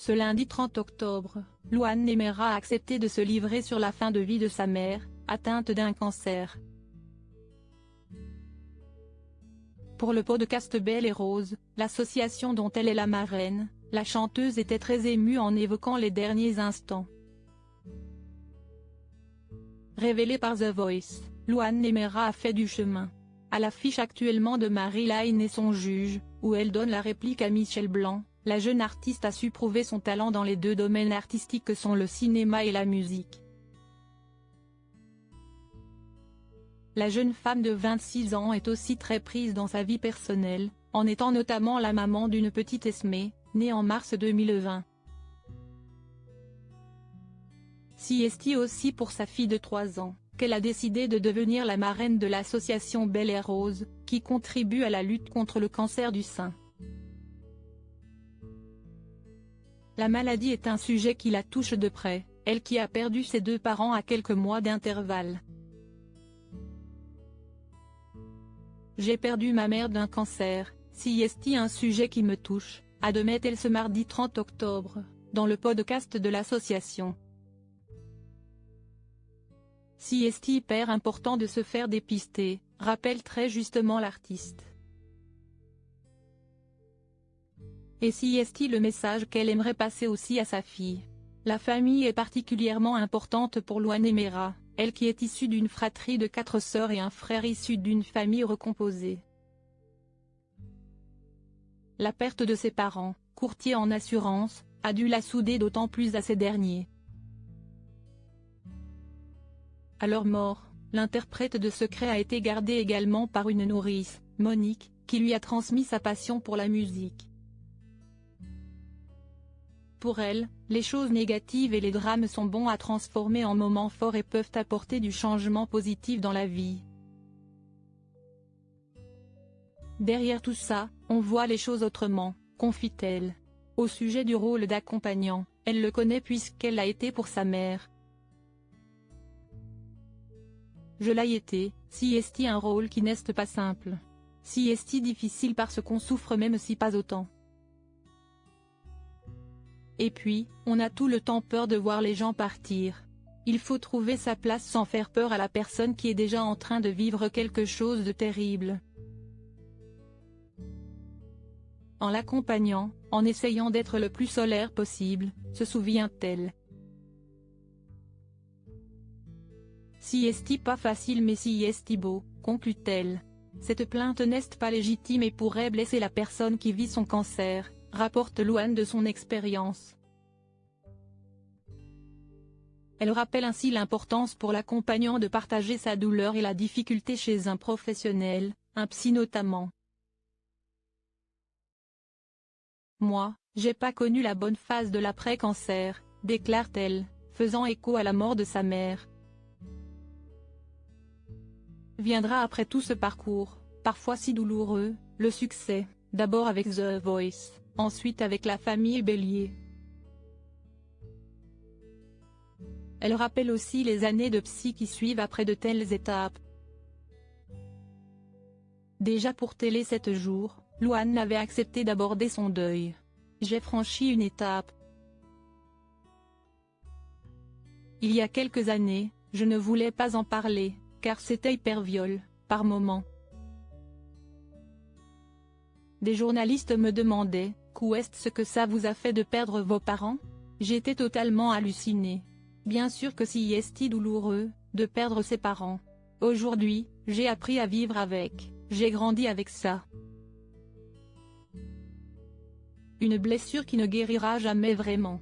Ce lundi 30 octobre, Louane Nemera a accepté de se livrer sur la fin de vie de sa mère, atteinte d'un cancer. Pour le podcast Belle et Rose, l'association dont elle est la marraine, la chanteuse était très émue en évoquant les derniers instants. Révélée par The Voice, Louane Nemera a fait du chemin. À l'affiche actuellement de Marie-Line et son juge, où elle donne la réplique à Michel Blanc, la jeune artiste a su prouver son talent dans les deux domaines artistiques que sont le cinéma et la musique. La jeune femme de 26 ans est aussi très prise dans sa vie personnelle, en étant notamment la maman d'une petite Esmée, née en mars 2020. C'est aussi pour sa fille de 3 ans, qu'elle a décidé de devenir la marraine de l'association Belle et Rose, qui contribue à la lutte contre le cancer du sein. La maladie est un sujet qui la touche de près, elle qui a perdu ses 2 parents à quelques mois d'intervalle. J'ai perdu ma mère d'un cancer, c'est un sujet qui me touche, admet-elle ce mardi 30 octobre, dans le podcast de l'association. C'est hyper important de se faire dépister, rappelle très justement l'artiste. Et c'est le message qu'elle aimerait passer aussi à sa fille. La famille est particulièrement importante pour Louane Nemera, elle qui est issue d'une fratrie de 4 sœurs et un frère issu d'une famille recomposée. La perte de ses parents, courtiers en assurance, a dû la souder d'autant plus à ces derniers. À leur mort, l'interprète de Secret a été gardée également par une nourrice, Monique, qui lui a transmis sa passion pour la musique. Pour elle, les choses négatives et les drames sont bons à transformer en moments forts et peuvent apporter du changement positif dans la vie. Derrière tout ça, on voit les choses autrement, confie-t-elle. Au sujet du rôle d'accompagnant, elle le connaît puisqu'elle l'a été pour sa mère. Je l'ai été, c'est un rôle qui n'est pas simple. C'est difficile parce qu'on souffre même si pas autant. Et puis, on a tout le temps peur de voir les gens partir. Il faut trouver sa place sans faire peur à la personne qui est déjà en train de vivre quelque chose de terrible. En l'accompagnant, en essayant d'être le plus solaire possible, se souvient-elle. C'est pas facile mais c'est beau, conclut-elle. Cette plainte n'est pas légitime et pourrait blesser la personne qui vit son cancer, rapporte Louane de son expérience. Elle rappelle ainsi l'importance pour l'accompagnant de partager sa douleur et la difficulté chez un professionnel, un psy notamment. Moi, j'ai pas connu la bonne phase de l'après-cancer, déclare-t-elle, faisant écho à la mort de sa mère. Viendra après tout ce parcours, parfois si douloureux, le succès, d'abord avec The Voice, ensuite avec la famille Bélier. Elle rappelle aussi les années de psy qui suivent après de telles étapes. Déjà pour Télé 7 jours, Louane avait accepté d'aborder son deuil. J'ai franchi une étape. Il y a quelques années, je ne voulais pas en parler, car c'était hyper viol, par moments. Des journalistes me demandaient, qu'est-ce que ça vous a fait de perdre vos parents? J'étais totalement hallucinée. Bien sûr que c'est douloureux, de perdre ses parents. Aujourd'hui, j'ai appris à vivre avec, j'ai grandi avec ça. Une blessure qui ne guérira jamais vraiment.